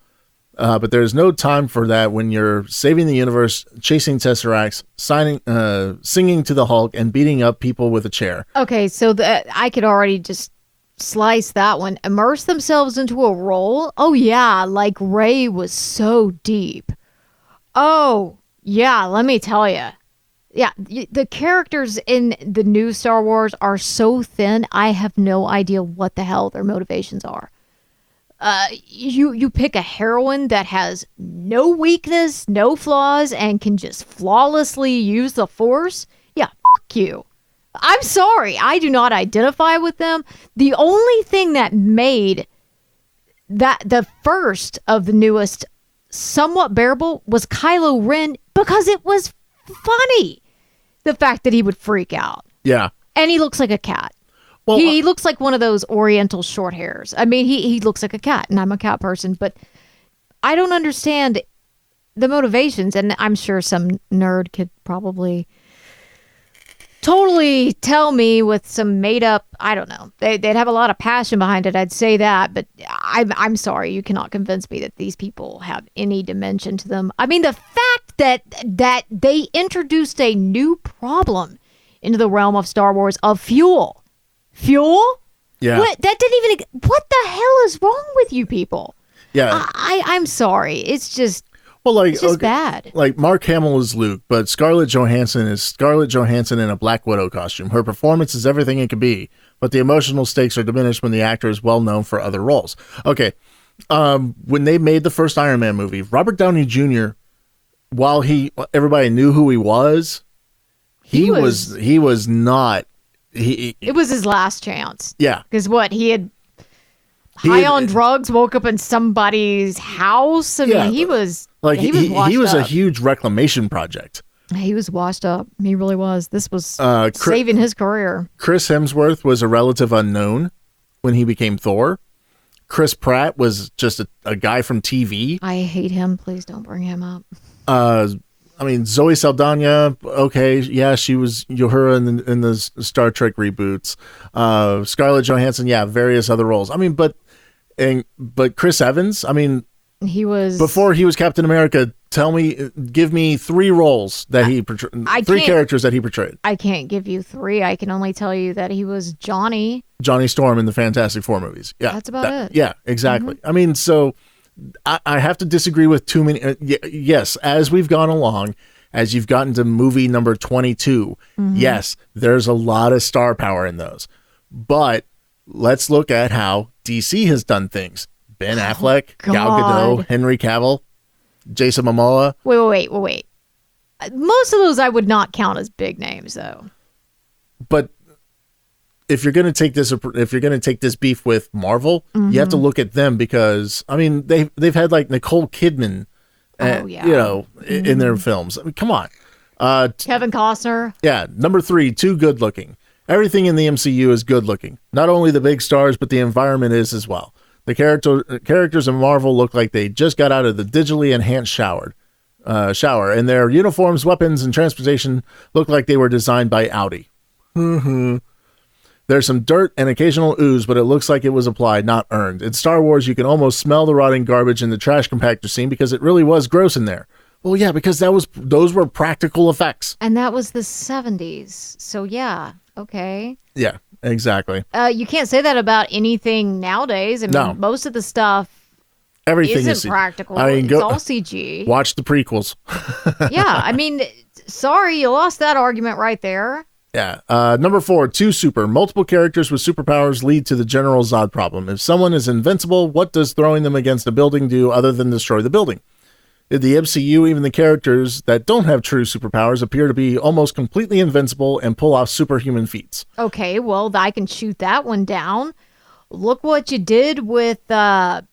but there's no time for that when you're saving the universe, chasing Tesseracts, singing to the Hulk, and beating up people with a chair. Okay, so I could already just slice that one. Immerse themselves into a role? Oh, yeah, like Rey was so deep. Oh, yeah, let me tell you. Yeah, the characters in the new Star Wars are so thin, I have no idea what the hell their motivations are. You pick a heroine that has no weakness, no flaws, and can just flawlessly use the Force? Yeah, fuck you. I'm sorry, I do not identify with them. The only thing that made that the first of the newest somewhat bearable was Kylo Ren, because it was funny. The fact that he would freak out. Yeah. And he looks like a cat. Well, he looks like one of those Oriental short hairs. I mean, he looks like a cat, and I'm a cat person, but I don't understand the motivations, and I'm sure some nerd could probably totally tell me with some made up, I don't know. They'd have a lot of passion behind it, I'd say that, but I'm sorry, you cannot convince me that these people have any dimension to them. I mean, the fact that they introduced a new problem into the realm of Star Wars of fuel. Fuel? Yeah. What the hell is wrong with you people? Yeah. I'm sorry. It's just bad. Like Mark Hamill is Luke, but Scarlett Johansson is Scarlett Johansson in a Black Widow costume. Her performance is everything it can be, but the emotional stakes are diminished when the actor is well known for other roles. Okay, When they made the first Iron Man movie, Robert Downey Jr., while everybody knew who he was, he was not. It was his last chance. Yeah. Because he had on drugs, woke up in somebody's house. I mean, he was like he was a huge reclamation project. He was washed up. He really was. This was saving his career. Chris Hemsworth was a relative unknown when he became Thor. Chris Pratt was just a guy from TV. I hate him. Please don't bring him up. I mean, Zoe Saldana, okay, yeah, she was Uhura in the Star Trek reboots. Scarlett Johansson, yeah, various other roles. I mean, but Chris Evans, I mean, he was before he was Captain America. Give me 3 roles that he portrayed. 3 characters that he portrayed. I can't give you 3. I can only tell you that he was Johnny Storm in the Fantastic Four movies. Yeah, that's about it. Yeah, exactly. Mm-hmm. I mean, so I have to disagree with too many. Yes, as we've gone along, as you've gotten to movie number 22, yes, there's a lot of star power in those. But let's look at how DC has done things. Ben Affleck, Gal Gadot, Henry Cavill, Jason Momoa. Wait. Most of those I would not count as big names, though. But if you're going to take this beef with Marvel, you have to look at them because I mean they've had like Nicole Kidman, in their films. I mean, come on, Kevin Costner. Yeah, number 3, too good looking. Everything in the MCU is good looking. Not only the big stars, but the environment is as well. The characters in Marvel look like they just got out of the digitally enhanced shower, and their uniforms, weapons, and transportation look like they were designed by Audi. There's some dirt and occasional ooze, but it looks like it was applied, not earned. In Star Wars, you can almost smell the rotting garbage in the trash compactor scene because it really was gross in there. Well, yeah, because those were practical effects. And that was the 70s. So, yeah, okay. Yeah, exactly. You can't say that about anything nowadays. I mean, most of the stuff isn't practical. I mean, it's all CG. Watch the prequels. Yeah, I mean, sorry, you lost that argument right there. Yeah. Number 4, too super. Multiple characters with superpowers lead to the general Zod problem. If someone is invincible, what does throwing them against a building do other than destroy the building? In the MCU, even the characters that don't have true superpowers appear to be almost completely invincible and pull off superhuman feats. Okay, well, I can shoot that one down. Look what you did with, in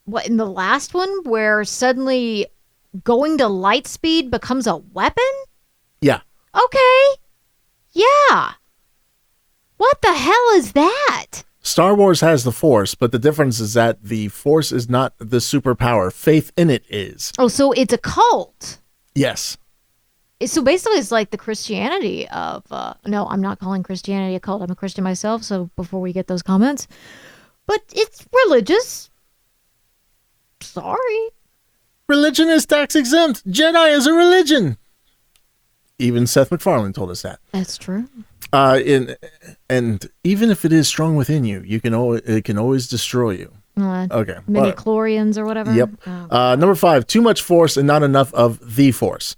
the last one, where suddenly going to light speed becomes a weapon? Yeah. Okay. Yeah. What the hell is that? Star Wars has the Force, but the difference is that the Force is not the superpower. Faith in it is. Oh, so it's a cult. Yes. So basically it's like the Christianity of... no, I'm not calling Christianity a cult. I'm a Christian myself, so before we get those comments. But it's religious. Sorry. Religion is tax exempt. Jedi is a religion. Even Seth MacFarlane told us that. That's true. And even if it is strong within you, it can always destroy you. Okay. Midi-chlorians or whatever? Yep. Number 5, too much Force and not enough of the Force.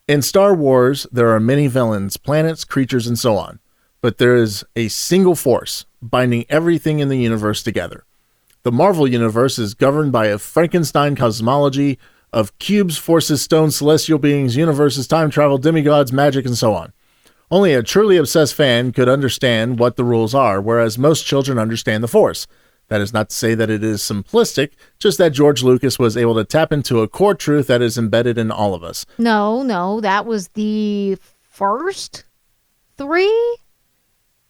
In Star Wars, there are many villains, planets, creatures, and so on. But there is a single force binding everything in the universe together. The Marvel Universe is governed by a Frankenstein cosmology of cubes, forces, stones, celestial beings, universes, time travel, demigods, magic, and so on. Only a truly obsessed fan could understand what the rules are, whereas most children understand the Force. That is not to say that it is simplistic, just that George Lucas was able to tap into a core truth that is embedded in all of us. No, that was the first 3?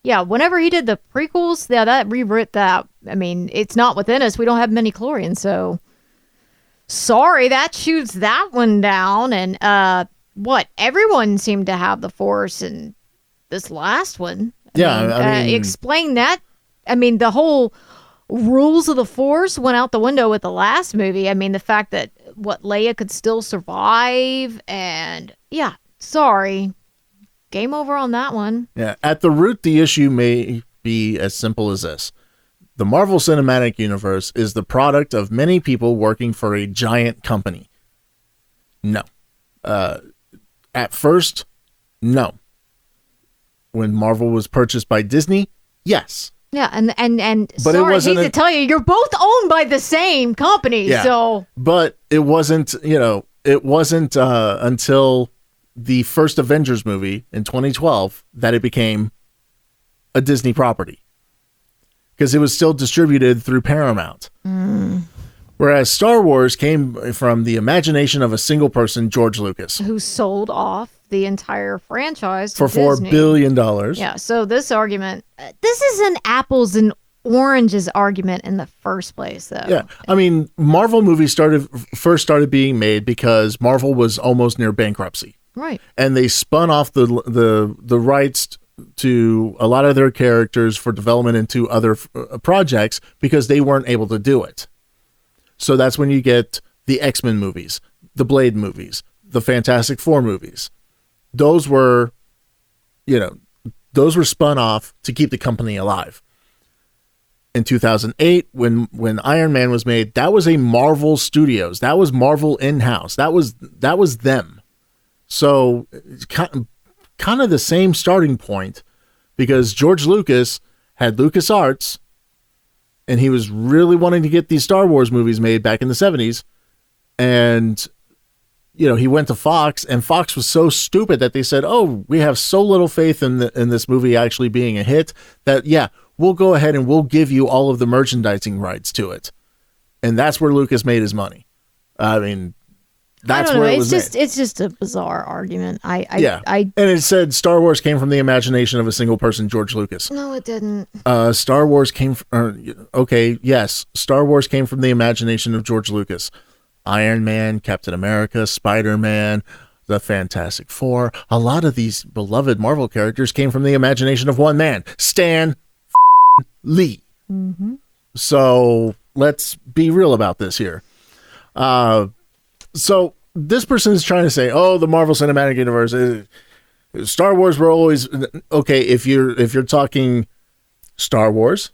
Yeah, whenever he did the prequels, yeah, that rewrote that. I mean, it's not within us. We don't have many chlorians, so... Sorry, that shoots that one down. And everyone seemed to have the Force in this last one. I mean, explain that. I mean, the whole rules of the Force went out the window with the last movie. I mean, the fact that Leia could still survive, and yeah, sorry, game over on that one. Yeah, at the root, the issue may be as simple as this. The Marvel Cinematic Universe is the product of many people working for a giant company. No. At first, no. When Marvel was purchased by Disney, yes. Yeah, and But it sorry, I hate wasn't to tell you, you're both owned by the same company. Yeah. So, but it wasn't, until the first Avengers movie in 2012 that it became a Disney property, because it was still distributed through Paramount. Whereas Star Wars came from the imagination of a single person, George Lucas, who sold off the entire franchise for to $4 Disney. billion. Yeah, so this argument, this is an apples and oranges argument in the first place, though. Yeah, I mean, Marvel movies first started being made because Marvel was almost near bankruptcy, Right. and they spun off the rights to a lot of their characters for development into other projects because they weren't able to do it. So that's when you get the X-Men movies, the Blade movies, the Fantastic Four movies. Those were spun off to keep the company alive. In 2008, when Iron Man was made, that was a Marvel Studios. That was Marvel in-house. That was them. So it's kind of the same starting point, because George Lucas had LucasArts, and he was really wanting to get these Star Wars movies made back in the 70s. And, he went to Fox, and Fox was so stupid that they said, oh, we have so little faith in this movie actually being a hit that, yeah, we'll go ahead and we'll give you all of the merchandising rights to it. And that's where Lucas made his money. I mean, that's where it was made. It's just a bizarre argument. And it said Star Wars came from the imagination of a single person, George Lucas. No, it didn't. Star Wars came Star Wars came from the imagination of George Lucas. Iron Man, Captain America, Spider-Man, the Fantastic Four. A lot of these beloved Marvel characters came from the imagination of one man, Stan Lee. Mm-hmm. So let's be real about this here. So this person is trying to say, oh, the Marvel Cinematic Universe, Star Wars were always okay. If you're talking Star Wars,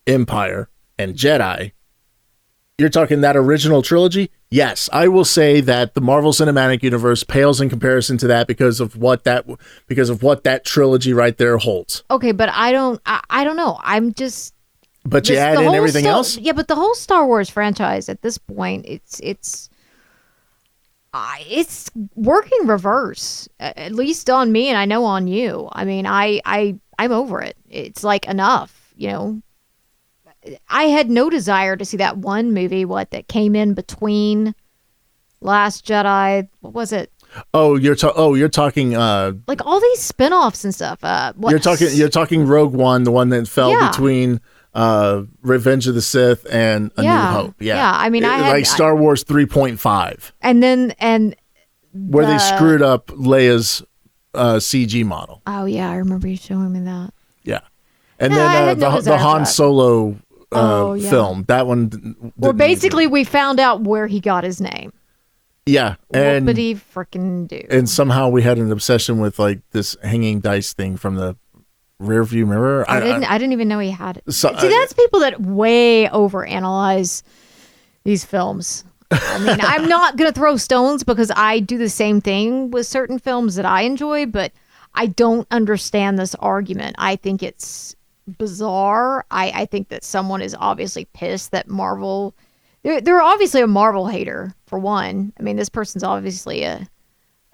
Empire, and Jedi, you're talking that original trilogy. Yes, I will say that the Marvel Cinematic Universe pales in comparison to that because of what that trilogy right there holds. Okay, but I don't know. I'm just. But you add in everything else. Yeah, but the whole Star Wars franchise at this point, it's working reverse, at least on me, and I know on you. I mean, I'm over it. It's like enough, I had no desire to see that one movie, that came in between Last Jedi. What was it? Oh, you're talking like all these spin-offs and stuff. You're talking Rogue One, the one that fell between Revenge of the Sith and A New Hope. Yeah. I mean, Star Wars 3.5. And where they screwed up Leia's CG model. Oh yeah, I remember you showing me that. Yeah. And then the Han Solo film, that one. Well, basically, we found out where he got his name. Yeah, and what did he freaking do? And somehow we had an obsession with like this hanging dice thing from the rear view mirror. I didn't even know he had it. See, that's people that way overanalyze these films. I mean, I'm not gonna throw stones because I do the same thing with certain films that I enjoy, but I don't understand this argument. I think it's bizarre. I think that someone is obviously pissed that Marvel. They're obviously a Marvel hater, for one. I mean, this person's obviously a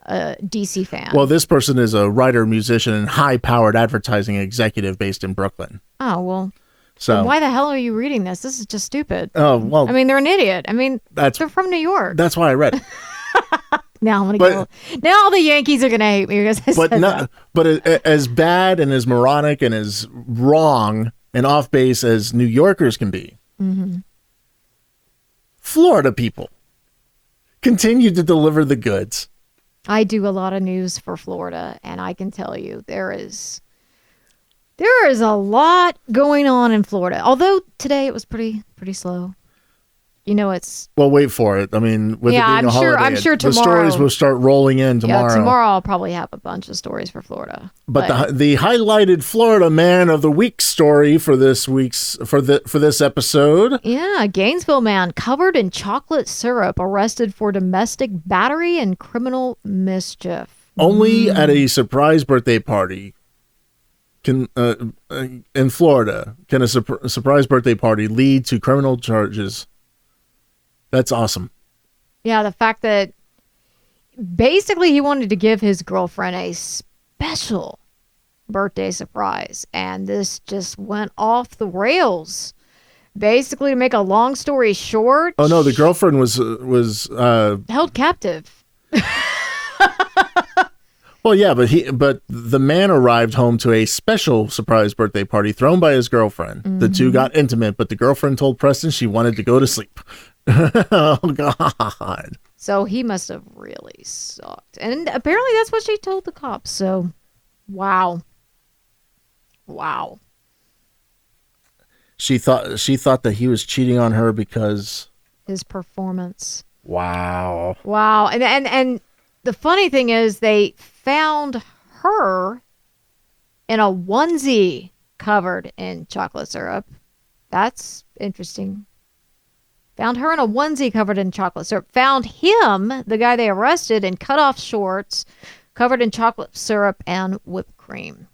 DC fan. Well, this person is a writer, musician, and high-powered advertising executive based in Brooklyn. Oh, well. So why the hell are you reading this? This is just stupid. Oh, well. I mean, they're an idiot. I mean, they're from New York. That's why I read it. Now I'm gonna go. Now the Yankees are gonna hate me because I said that. But as bad and as moronic and as wrong and off base as New Yorkers can be, Florida people continue to deliver the goods. I do a lot of news for Florida, and I can tell you there is a lot going on in Florida. Although today it was pretty slow. It's... Well, wait for it. I mean, with it being a holiday, I'm sure tomorrow... The stories will start rolling in tomorrow. Yeah, tomorrow I'll probably have a bunch of stories for Florida. But the highlighted Florida Man of the Week story for this episode... Yeah, Gainesville man covered in chocolate syrup arrested for domestic battery and criminal mischief. Only at a surprise birthday party in Florida, can a surprise birthday party lead to criminal charges? That's awesome. Yeah, the fact that basically he wanted to give his girlfriend a special birthday surprise, and this just went off the rails. Basically, to make a long story short... Oh, no, the girlfriend was held captive. Well, yeah, but the man arrived home to a special surprise birthday party thrown by his girlfriend. Mm-hmm. The two got intimate, but the girlfriend told Preston she wanted to go to sleep. Oh, God. So he must have really sucked. And apparently that's what she told the cops. So, wow. Wow. She thought that he was cheating on her because... his performance. Wow. Wow. And the funny thing is they found her in a onesie covered in chocolate syrup. That's interesting. Found her in a onesie covered in chocolate syrup. Found him, the guy they arrested, in cut-off shorts covered in chocolate syrup and whipped cream.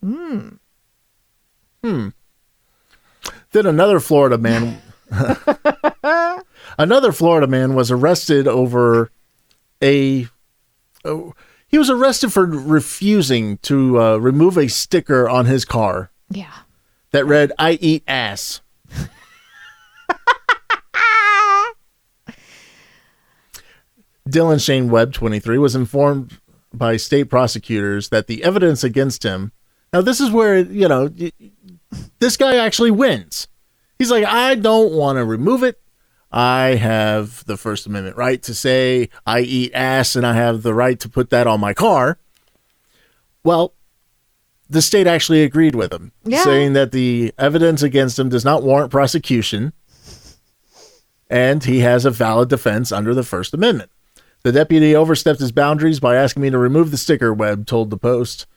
Then another Florida man was arrested over he was arrested for refusing to remove a sticker on his car. Yeah. That read, "I eat ass." Dylan Shane Webb, 23, was informed by state prosecutors that the evidence against him... Now, this is where, this guy actually wins. He's like, I don't want to remove it. I have the First Amendment right to say I eat ass, and I have the right to put that on my car. Well, the state actually agreed with him, saying that the evidence against him does not warrant prosecution, and he has a valid defense under the First Amendment. The deputy overstepped his boundaries by asking me to remove the sticker, Webb told the Post.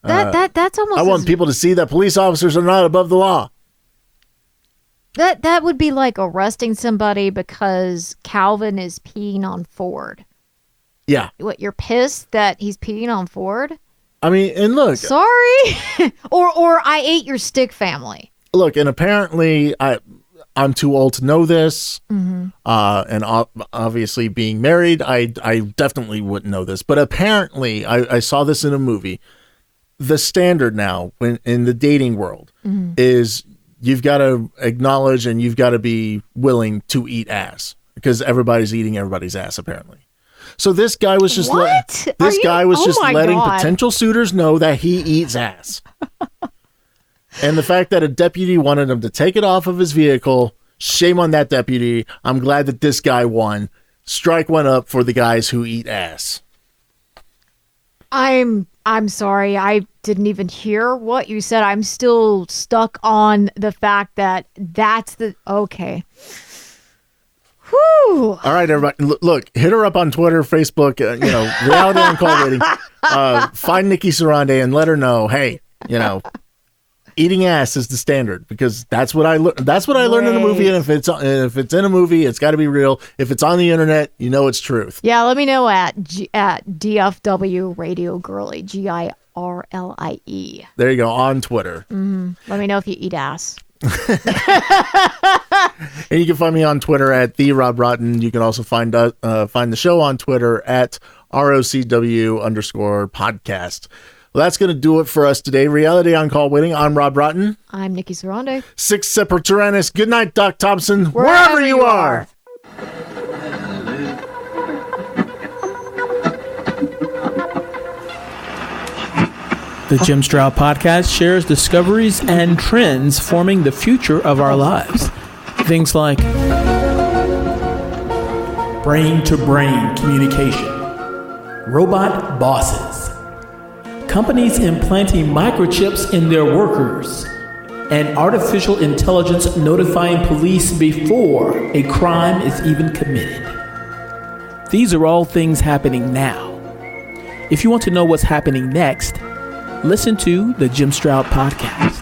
That's almost... I want people to see that police officers are not above the law. That would be like arresting somebody because Calvin is peeing on Ford. Yeah. What, you're pissed that he's peeing on Ford? I mean, and look... Sorry? or I ate your stick family. Look, and apparently I'm too old to know this. Mm-hmm. And obviously being married, I definitely wouldn't know this. But apparently, I saw this in a movie. The standard now in the dating world is you've got to acknowledge and you've got to be willing to eat ass because everybody's eating everybody's ass, apparently. So this guy was just letting potential suitors know that he eats ass. And the fact that a deputy wanted him to take it off of his vehicle, shame on that deputy. I'm glad that this guy won. Strike one up for the guys who eat ass. I'm sorry. I didn't even hear what you said. I'm still stuck on the fact that that's the... Okay. Whew. All right, everybody. Look, hit her up on Twitter, Facebook, Reality on Call Waiting. Find Nikki Tsundere and let her know, hey, eating ass is the standard because that's what I learned. That's what I learned in a movie. And if it's in a movie, it's got to be real. If it's on the internet, it's truth. Yeah, let me know at DFW Radio Girlie, GIRLIE. There you go, on Twitter. Mm-hmm. Let me know if you eat ass. And you can find me on Twitter at @TheRobRotten. You can also find the show on Twitter at ROCW_podcast. Well, that's going to do it for us today. Reality on Call Waiting. I'm Rob Rotten. I'm Nikki Tsundere. Six Semper Tyrannis. Good night, Doc Thompson. Wherever you are. The Jim Stroud Podcast shares discoveries and trends forming the future of our lives. Things like brain-to-brain communication, robot bosses, companies implanting microchips in their workers, and artificial intelligence notifying police before a crime is even committed. These are all things happening now. If you want to know what's happening next, listen to the Jim Stroud Podcast.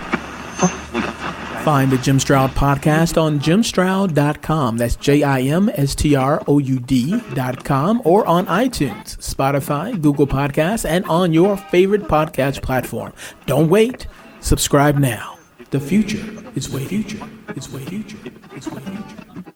Find the Jim Stroud Podcast on jimstroud.com. That's JIMSTROUD.com, or on iTunes, Spotify, Google Podcasts, and on your favorite podcast platform. Don't wait. Subscribe now. The future is way future. It's way future. It's way future.